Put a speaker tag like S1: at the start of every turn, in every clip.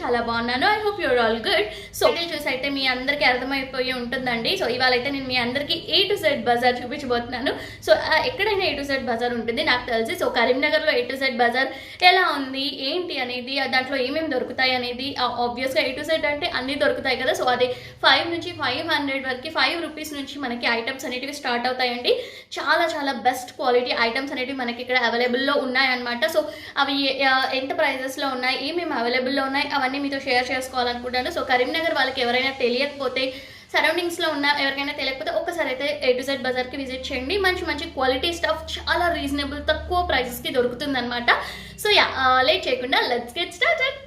S1: చాలా బాగున్నాను. I hope your all good. So చూసి అయితే మీ అందరికీ అర్థమైపోయి ఉంటుందండి. సో ఇవాళ అయితే నేను మీ అందరికీ A to Z బజార్ చూపించబోతున్నాను. సో ఎక్కడైనా A to Z బజార్ ఉంటుంది నాకు తెలిసి. సో కరీంనగర్లో A to Z బజార్ ఎలా ఉంది ఏంటి అనేది, దాంట్లో ఏమేమి దొరుకుతాయి అనేది, ఆబ్వియస్గా A to Z అంటే అన్నీ దొరుకుతాయి కదా. సో అది 5 నుంచి 500 వరకు 5 రూపీస్ నుంచి మనకి ఐటమ్స్ అనేటివి స్టార్ట్ అవుతాయండి. చాలా చాలా బెస్ట్ క్వాలిటీ ఐటమ్స్ అనేటివి మనకి ఇక్కడ అవైలబుల్లో ఉన్నాయన్నమాట. సో అవి ఎంత ప్రైజెస్లో ఉన్నాయి, ఏమేమి అవైలబుల్లో ఉన్నాయి, అవన్నీ మీతో షేర్ చేసుకోవాలనుకుంటాను. సో కరీంనగర్ వాళ్ళకి ఎవరైనా తెలియకపోతే, సరౌండింగ్స్లో ఉన్న ఎవరికైనా తెలియకపోతే ఒక్కసారి అయితే A to Z బజార్కి విజిట్ చేయండి. మంచి మంచి క్వాలిటీ స్టఫ్ చాలా రీజనబుల్ తక్కువ ప్రైజెస్కి దొరుకుతుంది అనమాట. సో లేట్ చేయకుండా లెట్స్ గెట్ స్టార్టెడ్.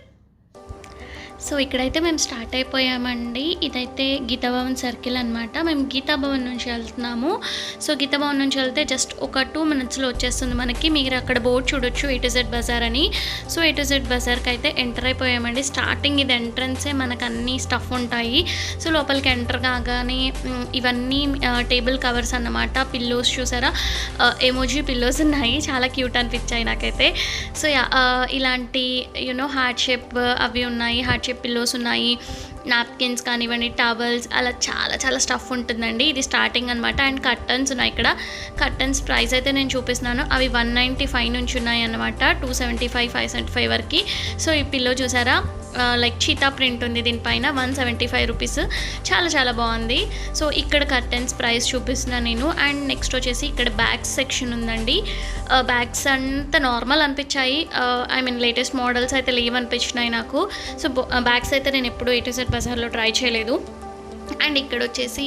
S1: సో ఇక్కడైతే మేము స్టార్ట్ అయిపోయామండి. ఇదైతే గీతాభవన్ సర్కిల్ అనమాట. మేము గీతాభవన్ నుంచి వెళ్తున్నాము. సో గీతాభవన్ నుంచి వెళ్తే జస్ట్ ఒక 2 minutesలో వచ్చేస్తుంది మనకి. మీరు అక్కడ బోర్డు చూడొచ్చు A to Z బజార్ అని. సో A to Z బజార్కి అయితే ఎంటర్ అయిపోయామండి. స్టార్టింగ్ ఇది ఎంట్రన్సే, మనకు అన్ని స్టఫ్ ఉంటాయి. సో లోపలికి ఎంటర్ కాగానే ఇవన్నీ టేబుల్ కవర్స్ అన్నమాట. పిల్లోస్ చూసారా, ఎమోజీ పిల్లోస్ ఉన్నాయి, చాలా క్యూట్ అనిపించాయి నాకైతే. సో ఇలాంటి హార్ట్ షేప్ అవి ఉన్నాయి, హార్ట్ షేప్ పిల్లోస్ ఉన్నాయి, నాప్కిన్స్ కానివ్వండి, టవల్స్, అలా చాలా చాలా స్టఫ్ ఉంటుందండి. ఇది స్టార్టింగ్ అనమాట. అండ్ కర్టన్స్ ఉన్నాయి ఇక్కడ. కర్టన్స్ ప్రైస్ అయితే నేను చూపిస్తున్నాను. అవి 195 నుంచి ఉన్నాయి అన్నమాట, 275, 575 వరకు. సో ఈ పిల్లో చూసారా, లైక్ చీతా ప్రింట్ ఉంది దీనిపైన, 175 రూపీస్. చాలా చాలా బాగుంది. సో ఇక్కడ కర్టన్స్ ప్రైస్ చూపిస్తున్నాను నేను. అండ్ నెక్స్ట్ వచ్చేసి ఇక్కడ బ్యాగ్స్ సెక్షన్ ఉందండి. బ్యాగ్స్ అంతా నార్మల్ అనిపించాయి. ఐ మీన్ లేటెస్ట్ మోడల్స్ అయితే లేవనిపించినాయి నాకు. సో బ్యాగ్స్ అయితే నేను ఎప్పుడు A to Z బజార్లో ట్రై చేయలేదు. అండ్ ఇక్కడ వచ్చేసి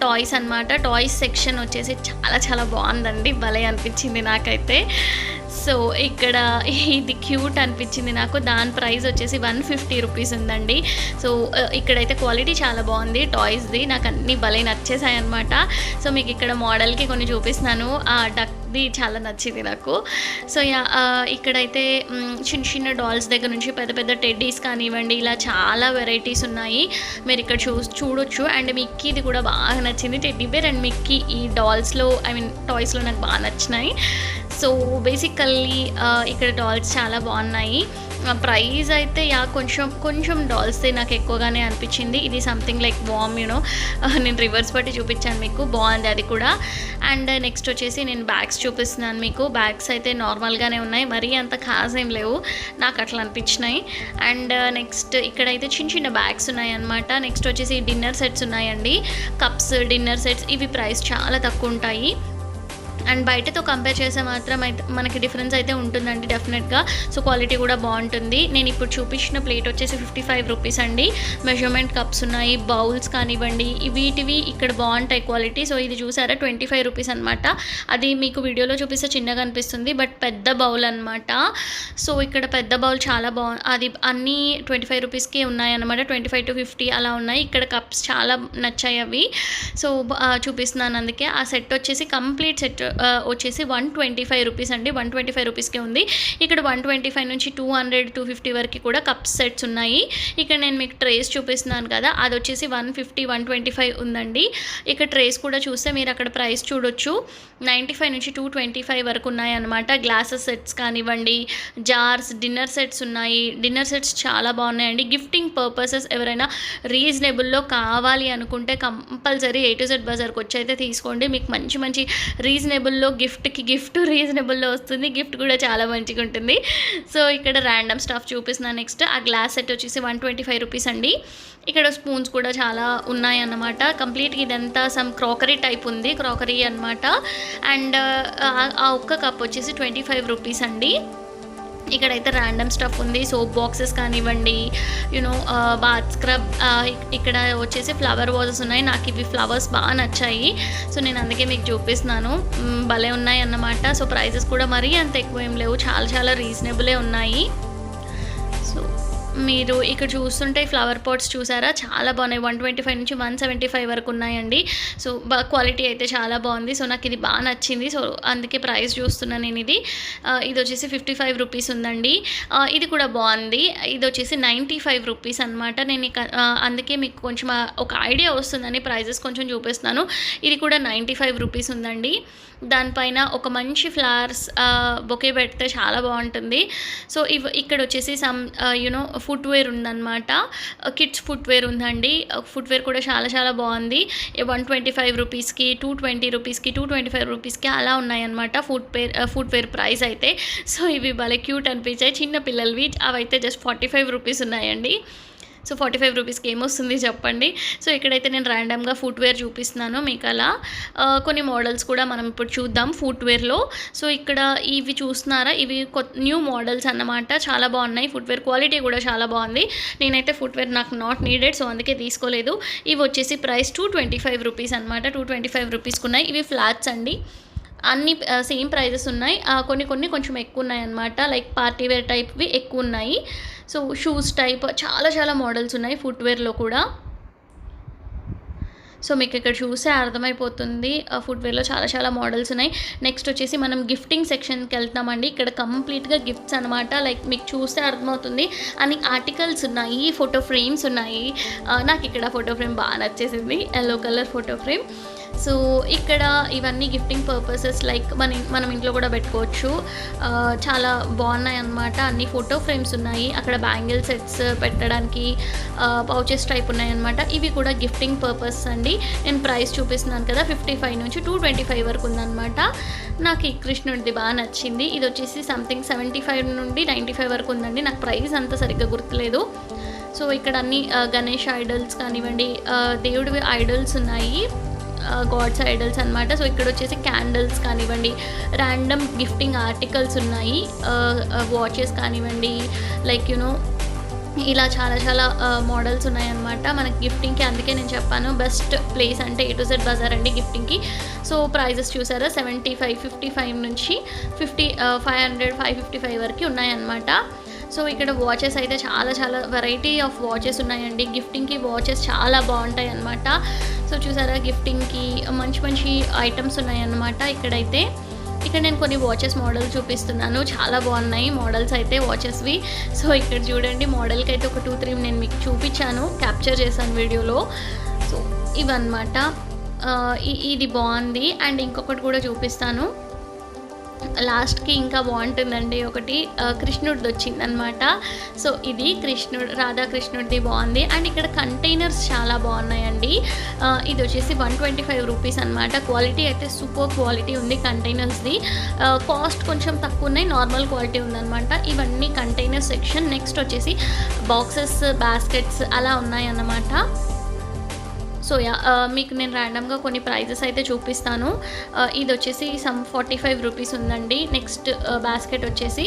S1: టాయ్స్ అనమాట. టాయ్స్ సెక్షన్ వచ్చేసి చాలా చాలా బాగుందండి, భలే అనిపించింది నాకైతే. సో ఇక్కడ ఇది క్యూట్ అనిపించింది నాకు. దాని ప్రైస్ వచ్చేసి 150 రూపీస్ ఉందండి. సో ఇక్కడైతే క్వాలిటీ చాలా బాగుంది టాయ్స్ది, నాకు అన్నీ భలే నచ్చేసాయి అనమాట. సో మీకు ఇక్కడ మోడల్కి కొన్ని చూపిస్తున్నాను. ఆ డక్ది చాలా నచ్చింది నాకు. సో ఇక్కడైతే చిన్న చిన్న డాల్స్ దగ్గర నుంచి పెద్ద పెద్ద టెడ్డీస్ కానివ్వండి, ఇలా చాలా వెరైటీస్ ఉన్నాయి, మీరు ఇక్కడ చూడొచ్చు. అండ్ మిక్కీది కూడా బాగా నచ్చింది, టెడ్డీ బేర్ అండ్ మిక్కీ. ఈ డాల్స్లో ఐ మీన్ టాయ్స్లో నాకు బాగా నచ్చినాయి. సో బేసికల్లీ ఇక్కడ డాల్స్ చాలా బాగున్నాయి. ప్రైస్ అయితే కొంచెం డాల్స్ది నాకు ఎక్కువగానే అనిపించింది. ఇది సంథింగ్ లైక్ వామ్ నేను రివర్స్ బట్టి చూపించాను మీకు, బాగుంది అది కూడా. అండ్ నెక్స్ట్ వచ్చేసి నేను బ్యాగ్స్ చూపిస్తున్నాను మీకు. బ్యాగ్స్ అయితే నార్మల్గానే ఉన్నాయి, మరీ అంత ఖాస్ ఏం లేవు, నాకు అట్లా అనిపించినాయి. అండ్ నెక్స్ట్ ఇక్కడైతే చిన్న చిన్న బ్యాగ్స్ ఉన్నాయి అన్నమాట. నెక్స్ట్ వచ్చేసి డిన్నర్ సెట్స్ ఉన్నాయండి, కప్స్, డిన్నర్ సెట్స్. ఇవి ప్రైస్ చాలా తక్కువ ఉంటాయి. అండ్ బయటతో కంపేర్ చేస్తే మాత్రం అయితే మనకి డిఫరెన్స్ అయితే ఉంటుందండి డెఫినెట్గా. సో క్వాలిటీ కూడా బాగుంటుంది. నేను ఇప్పుడు చూపించిన ప్లేట్ వచ్చేసి 55 రూపీస్ అండి. మెజర్మెంట్ కప్స్ ఉన్నాయి, బౌల్స్ కానివ్వండి, వీటివి ఇక్కడ బాగుంటాయి క్వాలిటీ. సో ఇది చూసారా 25 రూపీస్ అనమాట. అది మీకు వీడియోలో చూపిస్తే చిన్నగా అనిపిస్తుంది, బట్ పెద్ద బౌల్ అనమాట. సో ఇక్కడ పెద్ద బౌల్ చాలా బాగుంది. అది అన్నీ 25 రూపీస్కే ఉన్నాయన్నమాట, 25 to 50 అలా ఉన్నాయి. ఇక్కడ కప్స్ చాలా నచ్చాయి అవి. సో చూపిస్తున్నాను అందుకే. ఆ సెట్ వచ్చేసి కంప్లీట్ సెట్ వచ్చేసి 125 రూపీస్ అండి, 125 రూపీస్కే ఉంది. ఇక్కడ 125 నుంచి 200, 250 వరకు కూడా కప్ సెట్స్ ఉన్నాయి. ఇక్కడ నేను మీకు ట్రేస్ చూపిస్తున్నాను కదా, అది వచ్చేసి 150, 125 ఉందండి. ఇక్కడ ట్రేస్ కూడా చూస్తే మీరు అక్కడ ప్రైస్ చూడొచ్చు, 95 నుంచి 225 వరకు ఉన్నాయి అన్నమాట. గ్లాసెస్ సెట్స్ కానివ్వండి, జార్స్, డిన్నర్ సెట్స్ ఉన్నాయి. డిన్నర్ సెట్స్ చాలా బాగున్నాయండి. గిఫ్టింగ్ పర్పసెస్ ఎవరైనా రీజనబుల్లో కావాలి అనుకుంటే కంపల్సరీ A to Z బజార్కి వచ్చి అయితే తీసుకోండి. మీకు మంచి మంచి రీజనబుల్లో గిఫ్ట్ రీజనబుల్లో వస్తుంది, గిఫ్ట్ కూడా చాలా మంచిగా ఉంటుంది. సో ఇక్కడ ర్యాండమ్ స్టఫ్ చూపిస్తున్నాను. నెక్స్ట్ ఆ గ్లాస్ సెట్ వచ్చేసి 125 రూపీస్ అండి. ఇక్కడ స్పూన్స్ కూడా చాలా ఉన్నాయి అన్నమాట. కంప్లీట్గా ఇదంతా సమ్ క్రాకరీ టైప్ ఉంది, క్రాకరీ అనమాట. అండ్ ఆ ఒక్క కప్ వచ్చేసి 25 రూపీస్ అండి. ఇక్కడైతే ర్యాండమ్ స్టఫ్ ఉంది, సోప్ బాక్సెస్ కానివ్వండి, బాత్ స్క్రబ్. ఇక్కడ వచ్చేసి ఫ్లవర్ వాజెస్ ఉన్నాయి. నాకు ఇవి ఫ్లవర్స్ బాగా నచ్చాయి, సో నేను అందుకే మీకు చూపిస్తున్నాను. భలే ఉన్నాయి అన్నమాట. సో ప్రైజెస్ కూడా మరీ అంత ఎక్కువ ఏం లేవు, చాలా చాలా రీజనబులే ఉన్నాయి. సో మీరు ఇక్కడ చూస్తుంటే ఫ్లవర్ పాట్స్ చూసారా, చాలా బాగున్నాయి. 125 నుంచి 175 వరకు ఉన్నాయండి. సో క్వాలిటీ అయితే చాలా బాగుంది. సో నాకు ఇది బాగా నచ్చింది, సో అందుకే ప్రైస్ చూస్తున్నాను నేను. ఇది వచ్చేసి 55 రూపీస్ ఉందండి. ఇది కూడా బాగుంది. ఇది వచ్చేసి 95 రూపీస్ అనమాట. నేను అందుకే మీకు కొంచెం ఒక ఐడియా వస్తుందని ప్రైజెస్ కొంచెం చూపిస్తున్నాను. ఇది కూడా 95 రూపీస్ ఉందండి. దానిపైన ఒక మంచి ఫ్లవర్స్ బొకే పెడితే చాలా బాగుంటుంది. సో ఇక్కడ వచ్చేసి సమ్ ఫుట్వేర్ ఉందన్నమాట. కిడ్స్ ఫుట్వేర్ ఉందండి. ఫుట్వేర్ కూడా చాలా చాలా బాగుంది. 125 రూపీస్కి, 220 రూపీస్కి, 225 రూపీస్కి అలా ఉన్నాయన్నమాట ఫుట్వేర్ ప్రైస్ అయితే. సో ఇవి భలే క్యూట్ అనిపించాయి, చిన్న పిల్లలవి. అవైతే జస్ట్ 45 రూపీస్ ఉన్నాయండి. సో 45 రూపీస్కి ఏమొస్తుంది చెప్పండి. సో ఇక్కడైతే నేను ర్యాండమ్గా ఫుట్వేర్ చూపిస్తున్నాను మీకు. అలా కొన్ని మోడల్స్ కూడా మనం ఇప్పుడు చూద్దాం ఫుట్వేర్లో. సో ఇక్కడ ఇవి చూస్తున్నారా, ఇవి న్యూ మోడల్స్ అన్నమాట. చాలా బాగున్నాయి, ఫుట్వేర్ క్వాలిటీ కూడా చాలా బాగుంది. నేనైతే ఫుట్వేర్ నాకు నాట్ నీడెడ్, సో అందుకే తీసుకోలేదు. ఇవి వచ్చేసి ప్రైస్ 225 రూపీస్ అనమాట. 225 రూపీస్కి ఉన్నాయి. ఇవి ఫ్లాట్స్ అండి, అన్ని సేమ్ ప్రైజెస్ ఉన్నాయి. కొన్ని కొంచెం ఎక్కువ ఉన్నాయి అన్నమాట. లైక్ పార్టీ వేర్ టైప్వి ఎక్కువ ఉన్నాయి. సో షూస్ టైప్ చాలా చాలా మోడల్స్ ఉన్నాయి ఫుట్వేర్లో కూడా. సో మీకు ఇక్కడ చూస్తే అర్థమైపోతుంది, ఫుట్వేర్లో చాలా చాలా మోడల్స్ ఉన్నాయి. నెక్స్ట్ వచ్చేసి మనం గిఫ్టింగ్ సెక్షన్కి వెళ్తామండి. ఇక్కడ కంప్లీట్గా గిఫ్ట్స్ అనమాట. లైక్ మీకు చూస్తే అర్థమవుతుంది, అన్ని ఆర్టికల్స్ ఉన్నాయి, ఫోటో ఫ్రేమ్స్ ఉన్నాయి. నాకు ఇక్కడ ఫోటో ఫ్రేమ్ బాగా నచ్చేసింది, yellow colour photo frame. So ఇక్కడ ఇవన్నీ గిఫ్టింగ్ పర్పసెస్, లైక్ మనం ఇంట్లో కూడా పెట్టుకోవచ్చు. చాలా బాగున్నాయి అన్నమాట. అన్ని ఫోటో ఫ్రేమ్స్ ఉన్నాయి. అక్కడ బ్యాంగిల్ సెట్స్ పెట్టడానికి పౌచెస్ టైప్ ఉన్నాయి అన్నమాట. ఇవి కూడా గిఫ్టింగ్ పర్పస్ అండి. నేను ప్రైస్ చూపిస్తున్నాను కదా, 55 నుంచి 225 వరకు ఉందన్నమాట. నాకు ఈ కృష్ణుడిది బాగా నచ్చింది. ఇది వచ్చేసి సంథింగ్ 75 నుండి 95 వరకు ఉందండి. నాకు ప్రైస్ అంత సరిగ్గా గుర్తులేదు. సో ఇక్కడ అన్ని గణేష్ ఐడల్స్ కానివ్వండి, దేవుడి ఐడల్స్ ఉన్నాయి, గాడ్స్ ఐడల్స్ అనమాట. సో ఇక్కడ వచ్చేసి క్యాండిల్స్ కానివ్వండి, ర్యాండమ్ గిఫ్టింగ్ ఆర్టికల్స్ ఉన్నాయి, వాచెస్ కానివ్వండి, లైక్ ఇలా చాలా చాలా మోడల్స్ ఉన్నాయన్నమాట మనకి గిఫ్టింగ్కి. అందుకే నేను చెప్పాను బెస్ట్ ప్లేస్ అంటే A to Z బజార్ అండి గిఫ్టింగ్కి. సో ప్రైజెస్ చూసారా, 75, 55 నుంచి 500, 555 వరకు ఉన్నాయన్నమాట. సో ఇక్కడ వాచెస్ అయితే చాలా చాలా వెరైటీ ఆఫ్ వాచెస్ ఉన్నాయండి. గిఫ్టింగ్కి వాచెస్ చాలా బాగుంటాయి అన్నమాట. సో చూసారా, గిఫ్టింగ్కి మంచి మంచి ఐటమ్స్ ఉన్నాయన్నమాట ఇక్కడైతే. ఇక్కడ నేను కొన్ని వాచెస్ మోడల్ చూపిస్తున్నాను, చాలా బాగున్నాయి మోడల్స్ అయితే వాచెస్వి. సో ఇక్కడ చూడండి, మోడల్కి అయితే ఒక 2-3 నేను మీకు చూపించాను, క్యాప్చర్ చేశాను వీడియోలో. సో ఇవన్నమాట, ఇది బాగుంది. అండ్ ఇంకొకటి కూడా చూపిస్తాను లాస్ట్కి, ఇంకా బాగుంటుందండి. ఒకటి కృష్ణుడిది వచ్చిందనమాట. సో ఇది రాధాకృష్ణుడిది బాగుంది. అండ్ ఇక్కడ కంటైనర్స్ చాలా బాగున్నాయండి. ఇది వచ్చేసి 125 రూపీస్ అనమాట. క్వాలిటీ అయితే సూపర్ క్వాలిటీ ఉంది కంటైనర్స్ది. కాస్ట్ కొంచెం తక్కువ ఉన్నాయి, నార్మల్ క్వాలిటీ ఉందన్నమాట. ఇవన్నీ కంటైనర్ సెక్షన్. నెక్స్ట్ వచ్చేసి బాక్సెస్, బాస్కెట్స్ అలా ఉన్నాయన్నమాట. సో మీకు నేను ర్యాండమ్గా కొన్ని ప్రైజెస్ అయితే చూపిస్తాను. ఇది వచ్చేసి 45 రూపీస్ ఉందండి. నెక్స్ట్ బాస్కెట్ వచ్చేసి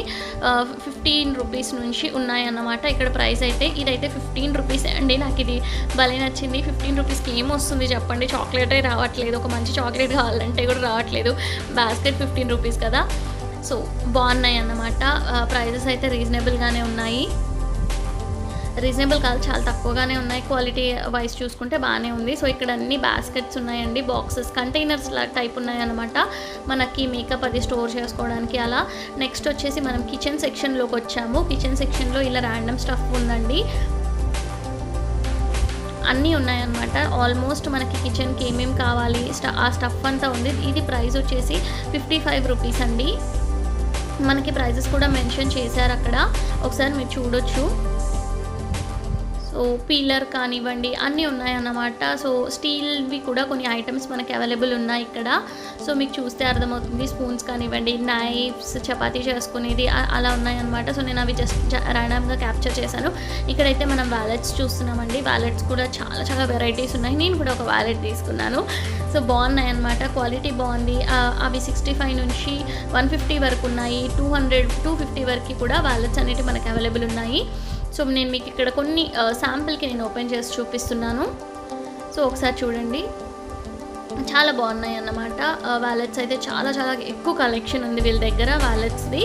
S1: 15 రూపీస్ నుంచి ఉన్నాయన్నమాట ఇక్కడ ప్రైస్ అయితే. ఇదైతే 15 రూపీస్ అండి. నాకు ఇది భలే నచ్చింది. 15 రూపీస్కి ఏమొస్తుంది చెప్పండి, చాక్లెటే రావట్లేదు, ఒక మంచి చాక్లెట్ కావాలంటే కూడా రావట్లేదు. బాస్కెట్ 15 రూపీస్ కదా. సో బాగున్నాయి అన్నమాట. ప్రైజెస్ అయితే రీజనబుల్గానే ఉన్నాయి. రీజనబుల్ కాదు, చాలా తక్కువగానే ఉన్నాయి. క్వాలిటీ వైజ్ చూసుకుంటే బాగానే ఉంది. సో ఇక్కడ అన్ని బాస్కెట్స్ ఉన్నాయండి, బాక్సెస్, కంటైనర్స్ టైప్ ఉన్నాయన్నమాట మనకి మేకప్ అది స్టోర్ చేసుకోవడానికి అలా. నెక్స్ట్ వచ్చేసి మనం కిచెన్ సెక్షన్లోకి వచ్చాము. కిచెన్ సెక్షన్లో ఇలా ర్యాండమ్ స్టఫ్ ఉందండి, అన్నీ ఉన్నాయన్నమాట. ఆల్మోస్ట్ మనకి కిచెన్కి ఏమేమి కావాలి ఆ స్టఫ్ అంతా ఉంది. ఇది ప్రైస్ వచ్చేసి 55 రూపీస్ అండి. మనకి ప్రైజెస్ కూడా మెన్షన్ చేశారు అక్కడ, ఒకసారి మీరు చూడొచ్చు. సో పీలర్ కానివ్వండి అన్నీ ఉన్నాయన్నమాట. సో స్టీల్వి కూడా కొన్ని ఐటమ్స్ మనకి అవైలబుల్ ఉన్నాయి ఇక్కడ. సో మీకు చూస్తే అర్థమవుతుంది, స్పూన్స్ కానివ్వండి, నైఫ్స్, చపాతీ చేసుకునేది అలా ఉన్నాయన్నమాట. సో నేను అవి జస్ట్ ర్యాండమ్గా క్యాప్చర్ చేశాను. ఇక్కడైతే మనం వ్యాలెట్స్ చూస్తున్నామండి. వ్యాలెట్స్ కూడా చాలా చాలా వెరైటీస్ ఉన్నాయి. నేను కూడా ఒక వ్యాలెట్ తీసుకున్నాను. సో బాగున్నాయి అన్నమాట, క్వాలిటీ బాగుంది. అవి 65 నుంచి 150 వరకు ఉన్నాయి. 200, 250 వరకు కూడా వ్యాలెట్స్ అనేవి మనకి అవైలబుల్ ఉన్నాయి. సో నేను మీకు ఇక్కడ కొన్ని శాంపుల్కి నేను ఓపెన్ చేసి చూపిస్తున్నాను. సో ఒకసారి చూడండి, చాలా బాగున్నాయి అన్నమాట. వ్యాలెట్స్ అయితే చాలా చాలా ఎక్కువ కలెక్షన్ ఉంది వీళ్ళ దగ్గర వ్యాలెట్స్ది.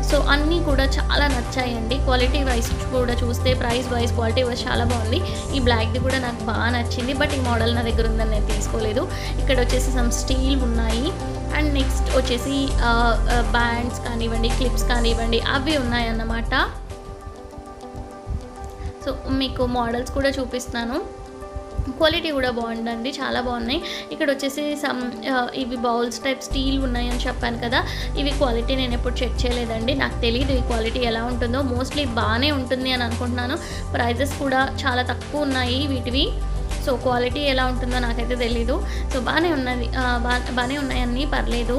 S1: సో అన్నీ కూడా చాలా నచ్చాయండి. క్వాలిటీ వైజ్ కూడా చూస్తే ప్రైస్ వైజ్, క్వాలిటీ వైజ్ చాలా బాగుంది. ఈ బ్లాక్ది కూడా నాకు బాగా నచ్చింది, బట్ ఈ మోడల్ నా దగ్గర ఉందని నేను తీసుకోలేదు. ఇక్కడ వచ్చేసి సమ్ స్టీల్ ఉన్నాయి. అండ్ నెక్స్ట్ వచ్చేసి బ్యాండ్స్ కానివ్వండి, క్లిప్స్ కానివ్వండి అవి ఉన్నాయన్నమాట. సో మీకు మోడల్స్ కూడా చూపిస్తున్నాను. క్వాలిటీ కూడా బాగుందండి, చాలా బాగున్నాయి. ఇక్కడ వచ్చేసి ఇవి బౌల్స్ టైప్ స్టీల్ ఉన్నాయని చెప్పాను కదా, ఇవి క్వాలిటీ నేను ఎప్పుడు చెక్ చేయలేదండి, నాకు తెలియదు ఈ క్వాలిటీ ఎలా ఉంటుందో. మోస్ట్లీ బాగానే ఉంటుంది అని అనుకుంటున్నాను. ప్రైజెస్ కూడా చాలా తక్కువ ఉన్నాయి వీటివి. సో క్వాలిటీ ఎలా ఉంటుందో నాకైతే తెలీదు. సో బాగానే ఉన్నది, బాగానే ఉన్నాయన్నీ, పర్లేదు.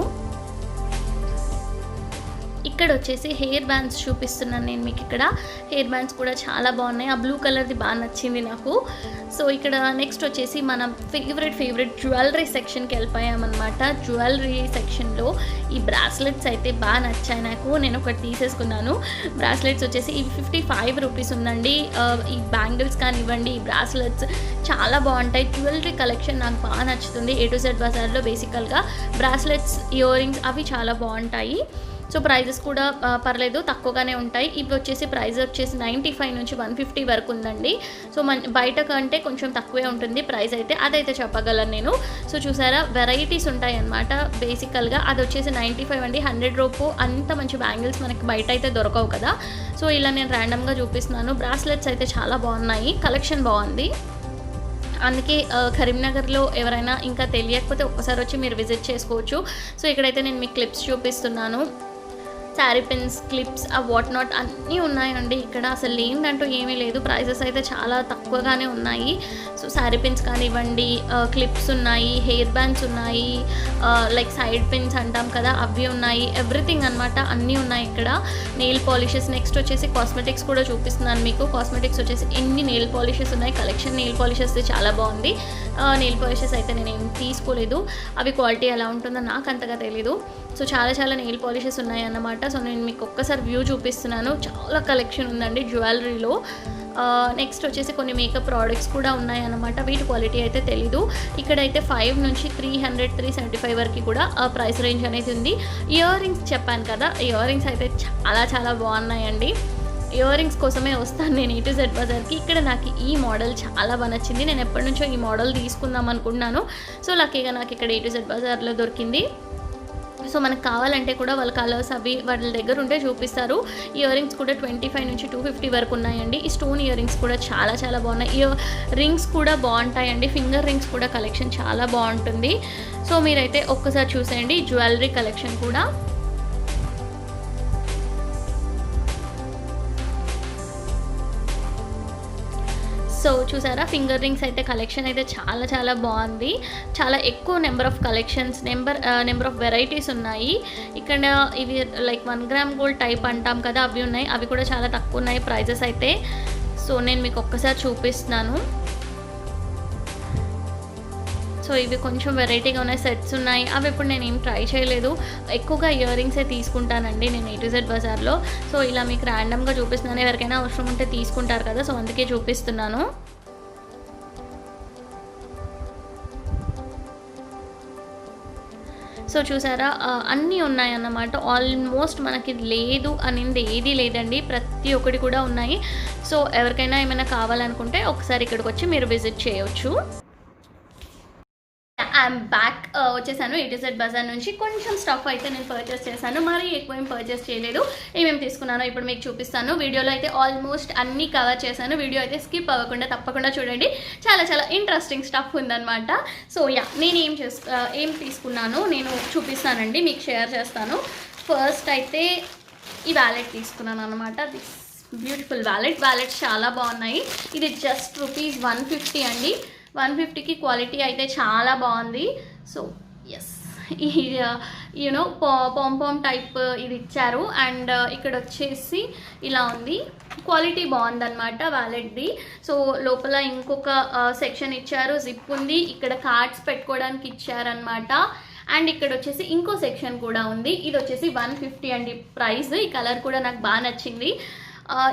S1: ఇక్కడ వచ్చేసి హెయిర్ బ్యాండ్స్ చూపిస్తున్నాను నేను మీకు. ఇక్కడ హెయిర్ బ్యాండ్స్ కూడా చాలా బాగున్నాయి. ఆ బ్లూ కలర్ది బాగా నచ్చింది నాకు. సో ఇక్కడ నెక్స్ట్ వచ్చేసి మనం ఫేవరెట్ జ్యువెలరీ సెక్షన్కి వెళ్ళిపోయామన్నమాట. జ్యువెలరీ సెక్షన్లో ఈ బ్రాస్లెట్స్ అయితే బాగా నచ్చాయి నాకు. నేను ఒకటి తీసేసుకున్నాను. బ్రాస్లెట్స్ వచ్చేసి ఇవి 55 రూపీస్ ఉందండి. ఈ బ్యాంగిల్స్ కానివ్వండి, ఈ బ్రాస్లెట్స్ చాలా బాగుంటాయి. జ్యువెలరీ కలెక్షన్ నాకు బాగా నచ్చుతుంది. A to Z బజార్లో బేసికల్గా బ్రాస్లెట్స్, ఇయర్ రింగ్స్ అవి చాలా బాగుంటాయి. సో ప్రైజెస్ కూడా పర్లేదు, తక్కువగానే ఉంటాయి. ఇవి వచ్చేసి ప్రైస్ వచ్చేసి 95 నుంచి 150 వరకు ఉందండి. సో బయట కంటే కొంచెం తక్కువే ఉంటుంది ప్రైస్ అయితే, అదైతే చెప్పగలను నేను. సో చూసారా, వెరైటీస్ ఉంటాయి అన్నమాట బేసికల్గా. అది వచ్చేసి 95 అండి. 100 రూపు అంత మంచి బ్యాంగిల్స్ మనకి బయట అయితే దొరకవు కదా. సో ఇలా నేను ర్యాండమ్గా చూపిస్తున్నాను. బ్రాస్లెట్స్ అయితే చాలా బాగున్నాయి, కలెక్షన్ బాగుంది. అందుకే కరీంనగర్లో ఎవరైనా ఇంకా తెలియకపోతే ఒక్కసారి వచ్చి మీరు విజిట్ చేసుకోవచ్చు. సో ఇక్కడైతే నేను మీకు క్లిప్స్ చూపిస్తున్నాను. Sari pins, clips, what not అన్నీ ఉన్నాయండి ఇక్కడ. అసలు లేదంటూ ఏమీ లేదు. ప్రైజెస్ అయితే చాలా తక్కువగానే ఉన్నాయి. సో శారీ పిన్స్ కానివ్వండి, క్లిప్స్ ఉన్నాయి, హెయిర్ బ్యాండ్స్ ఉన్నాయి, లైక్ సైడ్ పిన్స్ అంటాం కదా అవి ఉన్నాయి, ఎవ్రీథింగ్ అనమాట, అన్నీ ఉన్నాయి ఇక్కడ. నెయిల్ పాలిషెస్, నెక్స్ట్ వచ్చేసి కాస్మెటిక్స్ కూడా చూపిస్తున్నాను మీకు. కాస్మెటిక్స్ వచ్చేసి ఎన్ని నెయిల్ పాలిషెస్ ఉన్నాయి. కలెక్షన్ నెయిల్ పాలిషెస్ చాలా బాగుంది. నెయిల్ పాలిషెస్ అయితే నేను ఏం తీసుకోలేదు, అవి క్వాలిటీ ఎలా ఉంటుందో నాకు అంతగా తెలీదు. సో చాలా నెయిల్ పాలిషెస్ ఉన్నాయి అన్నమాట. సో నేను మీకు ఒక్కసారి వ్యూ చూపిస్తున్నాను. చాలా కలెక్షన్ ఉందండి జ్యువెలరీలో. నెక్స్ట్ వచ్చేసి కొన్ని మేకప్ ప్రోడక్ట్స్ కూడా ఉన్నాయన్నమాట. వీటి క్వాలిటీ అయితే తెలీదు. ఇక్కడైతే 5 నుంచి 300, 375 వరకు కూడా ప్రైస్ రేంజ్ అనేది ఉంది. ఇయర్ రింగ్స్ చెప్పాను కదా, ఇయర్ రింగ్స్ అయితే చాలా బాగున్నాయండి. ఇయర్ రింగ్స్ కోసమే వస్తాను నేను A to Z బజార్కి. ఇక్కడ నాకు ఈ మోడల్ చాలా బాగా నచ్చింది. నేను ఎప్పటి నుంచో ఈ మోడల్ తీసుకుందాం అనుకున్నాను. సో లక్కీగా నాకు ఇక్కడ A to Z బజార్లో దొరికింది. సో మనకు కావాలంటే కూడా వాళ్ళ కలర్స్ అవి వాళ్ళ దగ్గర ఉంటే చూపిస్తారు. ఇయర్ రింగ్స్ కూడా 25 నుంచి 250 వరకు ఉన్నాయండి. ఈ స్టోన్ ఇయర్ రింగ్స్ కూడా చాలా బాగున్నాయి. ఇయర్ రింగ్స్ కూడా బాగుంటాయండి. ఫింగర్ రింగ్స్ కూడా కలెక్షన్ చాలా బాగుంటుంది. సో మీరైతే ఒక్కసారి చూసేయండి జ్యువెలరీ కలెక్షన్ కూడా. సో చూసారా, ఫింగర్ రింగ్స్ అయితే కలెక్షన్ అయితే చాలా బాగుంది. చాలా ఎక్కువ number of collections, number of varieties ఉన్నాయి ఇక్కడ. ఇవి లైక్ 1 గ్రామ్ గోల్డ్ టైప్ అంటాం కదా, అవి ఉన్నాయి. అవి కూడా చాలా తక్కువ ఉన్నాయి ప్రైజెస్ అయితే. సో నేను మీకు ఒక్కసారి చూపిస్తున్నాను. సో ఇవి కొంచెం వెరైటీగా ఉన్నాయి, సెట్స్ ఉన్నాయి. అవి ఇప్పుడు నేను ఏం ట్రై చేయలేదు. ఎక్కువగా ఇయర్ రింగ్సే తీసుకుంటానండి నేను A to Z బజార్లో. సో ఇలా మీకు ర్యాండమ్గా చూపిస్తున్నాను. ఎవరికైనా అవసరం ఉంటే తీసుకుంటారు కదా, సో అందుకే చూపిస్తున్నాను. సో చూసారా, అన్నీ ఉన్నాయన్నమాట. ఆల్మోస్ట్ మనకి లేదు అనేది ఏదీ లేదండి, ప్రతి ఒక్కటి కూడా ఉన్నాయి. సో ఎవరికైనా ఏమైనా కావాలనుకుంటే ఒకసారి ఇక్కడికి వచ్చి మీరు విజిట్ చేయొచ్చు. ఐఎమ్ బ్యాక్, వచ్చేసాను A to Z బజార్ నుంచి. కొంచెం స్టఫ్ అయితే నేను పర్చేస్ చేశాను, మరీ ఎక్కువ ఏం పర్చేస్ చేయలేదు. ఏమేమి తీసుకున్నానో ఇప్పుడు మీకు చూపిస్తాను. వీడియోలో అయితే ఆల్మోస్ట్ అన్నీ కవర్ చేశాను. వీడియో అయితే స్కిప్ అవ్వకుండా తప్పకుండా చూడండి. చాలా ఇంట్రెస్టింగ్ స్టఫ్ ఉందన్నమాట. సో నేను ఏం తీసుకున్నాను నేను చూపిస్తానండి, మీకు షేర్ చేస్తాను. ఫస్ట్ అయితే ఈ వ్యాలెట్ తీసుకున్నాను అనమాట. దిస్ బ్యూటిఫుల్ వ్యాలెట్స్ చాలా బాగున్నాయి. ఇది జస్ట్ ₹150 అండి. 150కి క్వాలిటీ అయితే చాలా బాగుంది. సో ఎస్, ఈ యూనో పాంపామ్ టైప్ ఇది ఇచ్చారు. అండ్ ఇక్కడ వచ్చేసి ఇలా ఉంది, క్వాలిటీ బాగుందన్నమాట వ్యాలెట్ది. సో లోపల ఇంకొక సెక్షన్ ఇచ్చారు, జిప్ ఉంది. ఇక్కడ కార్డ్స్ పెట్టుకోవడానికి ఇచ్చారనమాట. అండ్ ఇక్కడ వచ్చేసి ఇంకో సెక్షన్ కూడా ఉంది. ఇది వచ్చేసి 150 అండి ప్రైస్. ఈ కలర్ కూడా నాకు బాగా నచ్చింది.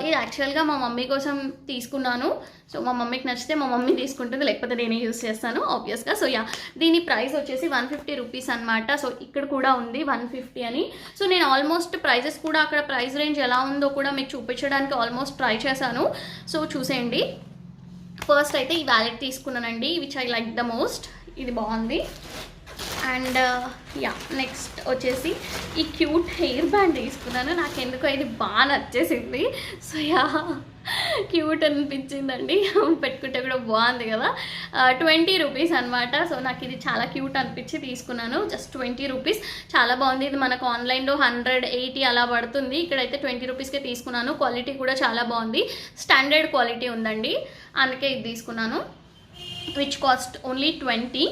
S1: ఇది యాక్చువల్గా మా మమ్మీ కోసం తీసుకున్నాను. సో మా మమ్మీకి నచ్చితే మా మమ్మీ తీసుకుంటుంది, లేకపోతే నేనే యూస్ చేస్తాను ఆబ్వియస్గా. సో దీని ప్రైస్ వచ్చేసి 150 రూపీస్ అనమాట. సో ఇక్కడ కూడా ఉంది 150 అని. సో నేను ఆల్మోస్ట్ ప్రైజెస్ కూడా అక్కడ ప్రైస్ రేంజ్ ఎలా ఉందో కూడా మీకు చూపించడానికి ఆల్మోస్ట్ ట్రై చేశాను. సో చూసేయండి. ఫస్ట్ అయితే ఈ వ్యాలెట్ తీసుకున్నానండి, which I like the most. ఇది బాగుంది. అండ్ నెక్స్ట్ వచ్చేసి ఈ క్యూట్ హెయిర్ బ్యాండ్ తీసుకున్నాను. నాకు ఎందుకో ఇది బాగా నచ్చేసింది. సో క్యూట్ అనిపించిందండి. పెట్టుకుంటే కూడా బాగుంది కదా. 20 రూపీస్ అనమాట. సో నాకు ఇది చాలా క్యూట్ అనిపించి తీసుకున్నాను. జస్ట్ 20 రూపీస్, చాలా బాగుంది. ఇది మనకు ఆన్లైన్లో 180 అలా పడుతుంది, ఇక్కడైతే 20 రూపీస్కే తీసుకున్నాను. క్వాలిటీ కూడా చాలా బాగుంది, స్టాండర్డ్ క్వాలిటీ ఉందండి, అందుకే ఇది తీసుకున్నాను. Which cost only 20.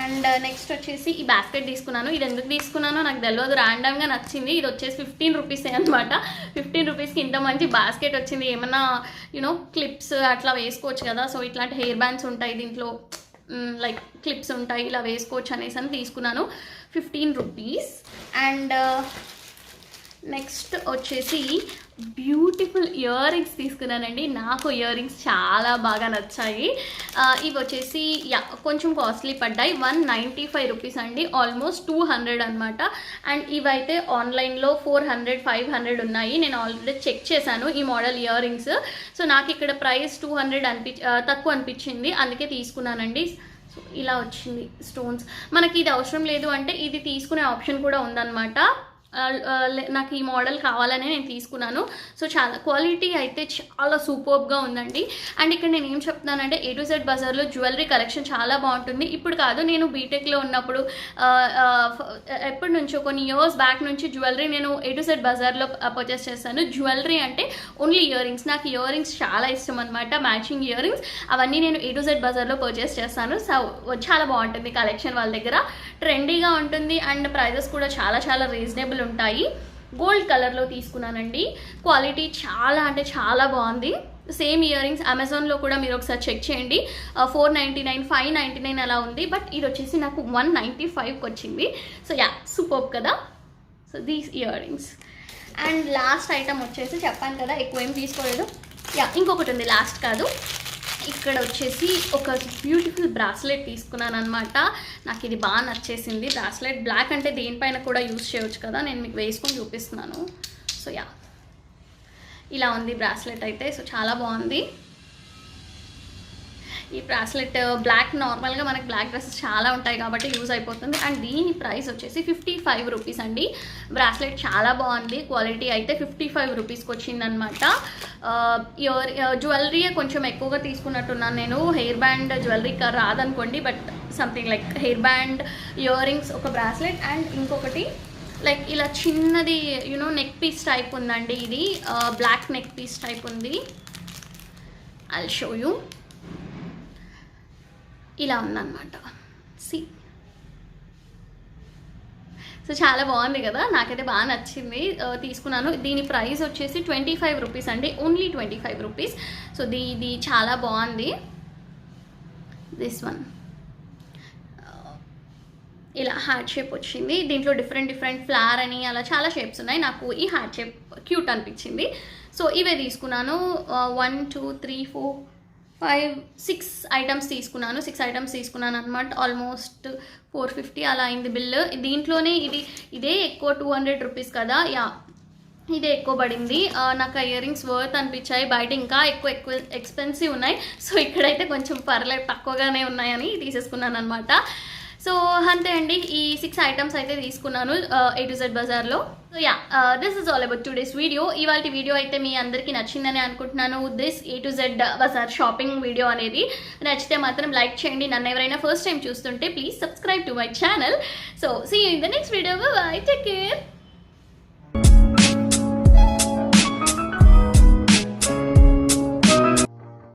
S1: And next వచ్చేసి ఈ బాస్కెట్ తీసుకున్నాను. ఇది ఎందుకు తీసుకున్నానో నాకు తెలియదు, ర్యాండమ్గా నచ్చింది. ఇది వచ్చేసి 15 రూపీసే అనమాట. 15 రూపీస్కి ఇంత మంచి బాస్కెట్ వచ్చింది. ఏమన్నా యూనో క్లిప్స్ అట్లా వేసుకోవచ్చు కదా. సో ఇట్లాంటి హెయిర్ బ్యాండ్స్ ఉంటాయి దీంట్లో, లైక్ క్లిప్స్ ఉంటాయి, ఇలా వేసుకోవచ్చు అనేసి అని తీసుకున్నాను. 15 రూపీస్. అండ్ నెక్స్ట్ వచ్చేసి బ్యూటిఫుల్ ఇయర్ రింగ్స్ తీసుకున్నానండి. నాకు ఇయర్ రింగ్స్ చాలా బాగా నచ్చాయి. ఇవి వచ్చేసి కొంచెం కాస్ట్లీ పడ్డాయి, 195 రూపీస్ అండి, ఆల్మోస్ట్ 200 అనమాట. అండ్ ఇవైతే ఆన్లైన్లో 400, 500 ఉన్నాయి. నేను ఆల్రెడీ చెక్ చేశాను ఈ మోడల్ ఇయర్ రింగ్స్. సో నాకు ఇక్కడ ప్రైస్ 200 తక్కువ అనిపించింది, అందుకే తీసుకున్నానండి. సో ఇలా వచ్చింది స్టోన్స్. మనకి ఇది అవసరం లేదు అంటే ఇది తీసుకునే ఆప్షన్ కూడా ఉందన్నమాట. నాకు ఈ మోడల్ కావాలనే నేను తీసుకున్నాను. సో చాలా క్వాలిటీ అయితే చాలా సూపర్బ్గా ఉందండి. అండ్ ఇక్కడ నేను ఏం చెప్తున్నానంటే A to Z బజార్లో జ్యువెలరీ కలెక్షన్ చాలా బాగుంటుంది. ఇప్పుడు కాదు, నేను బీటెక్లో ఉన్నప్పుడు ఎప్పటి నుంచో కొన్ని ఇయర్స్ బ్యాక్ నుంచి జ్యువెలరీ నేను A to Z బజార్లో పర్చేస్ చేస్తాను. జ్యువెలరీ అంటే ఓన్లీ ఇయర్ రింగ్స్, నాకు ఇయర్ రింగ్స్ చాలా ఇష్టం అనమాట, మ్యాచింగ్ ఇయర్ రింగ్స్. అవన్నీ నేను A to Z బజార్లో పర్చేస్ చేస్తాను. సో చాలా బాగుంటుంది కలెక్షన్, వాళ్ళ దగ్గర ట్రెండీగా ఉంటుంది. అండ్ ప్రైజెస్ కూడా చాలా చాలా రీజనబుల్ ఉంటాయి. గోల్డ్ కలర్లో తీసుకున్నానండి. క్వాలిటీ చాలా అంటే చాలా బాగుంది. సేమ్ ఇయర్ రింగ్స్ అమెజాన్లో కూడా మీరు ఒకసారి చెక్ చేయండి, 499, 599 అలా ఉంది. బట్ ఇది వచ్చేసి నాకు 195కి వచ్చింది. సో సూపర్ కదా. So these ear rings. And last item వచ్చేసి చెప్పాను కదా ఎక్కువ ఏం తీసుకోలేదు. ఇంకొకటి ఉంది, లాస్ట్ కాదు. ఇక్కడ వచ్చేసి ఒక బ్యూటిఫుల్ బ్రాస్లెట్ తీసుకున్నాను అనమాట. నాకు ఇది బాగా నచ్చేసింది. బ్రాస్లెట్ బ్లాక్ అంటే దేనిపైన కూడా యూజ్ చేయవచ్చు కదా, నేను మీకు వేసుకొని చూపిస్తున్నాను. సో ఇలా ఉంది బ్రాస్లెట్ అయితే. సో చాలా బాగుంది ఈ బ్రాస్లెట్. బ్లాక్ నార్మల్గా మనకి బ్లాక్ డ్రెస్సెస్ చాలా ఉంటాయి కాబట్టి యూజ్ అయిపోతుంది. అండ్ దీని ప్రైస్ వచ్చేసి 55 రూపీస్ అండి. బ్రాస్లెట్ చాలా బాగుంది, క్వాలిటీ అయితే 55 రూపీస్కి వచ్చిందనమాట. జ్యువెలరీ కొంచెం ఎక్కువగా తీసుకున్నట్టున్నాను నేను. హెయిర్ బ్యాండ్ జ్యువెలరీ రాదనుకోండి, but something like hair band, ear rings, ఒక బ్రాస్లెట్ అండ్ ఇంకొకటి లైక్ ఇలా చిన్నది నెక్ పీస్ టైప్ ఉందండి. ఇది బ్లాక్ నెక్ పీస్ టైప్ ఉంది. I'll show you. ఇలా ఉందన్నమాట. సో చాలా బాగుంది కదా, నాకైతే బాగా నచ్చింది, తీసుకున్నాను. దీని ప్రైస్ వచ్చేసి 25 రూపీస్ అండి, ఓన్లీ 25 రూపీస్. సో ఇది చాలా బాగుంది. దిస్ వన్ ఇలా హార్ట్ షేప్ వచ్చింది. దీంట్లో డిఫరెంట్ ఫ్లవర్ అని అలా చాలా షేప్స్ ఉన్నాయి. నాకు ఈ హార్ట్ షేప్ క్యూట్ అనిపించింది. సో ఇవే తీసుకున్నాను. 1, 2, 3, 4, 5, 6 ఐటమ్స్ తీసుకున్నాను. 6 ఐటమ్స్ తీసుకున్నాను అనమాట. ఆల్మోస్ట్ 450 అలా అయింది బిల్లు. దీంట్లోనే ఇదే ఎక్కువ 200 రూపీస్ కదా, ఇదే ఎక్కువ పడింది. నాకు ఆ ఇయర్ రింగ్స్ వర్త్ అనిపించాయి. బయట ఇంకా ఎక్కువ ఎక్స్పెన్సివ్ ఉన్నాయి. సో ఇక్కడైతే కొంచెం పర్లేదు తక్కువగానే ఉన్నాయని తీసేసుకున్నాను అనమాట. సో అంతే అండి, ఈ 6 ఐటమ్స్ అయితే తీసుకున్నాను A to Z బజార్లో. So this is all about today's video. ఇవాళ వీడియో అయితే మీ అందరికీ నచ్చిందని అనుకుంటున్నాను. దిస్ A to Z బజార్ షాపింగ్ వీడియో అనేది నచ్చితే మాత్రం లైక్ చేయండి. నన్ను ఎవరైనా ఫస్ట్ టైం చూస్తుంటే please subscribe to my channel. So see you in the next video. Bye, take care.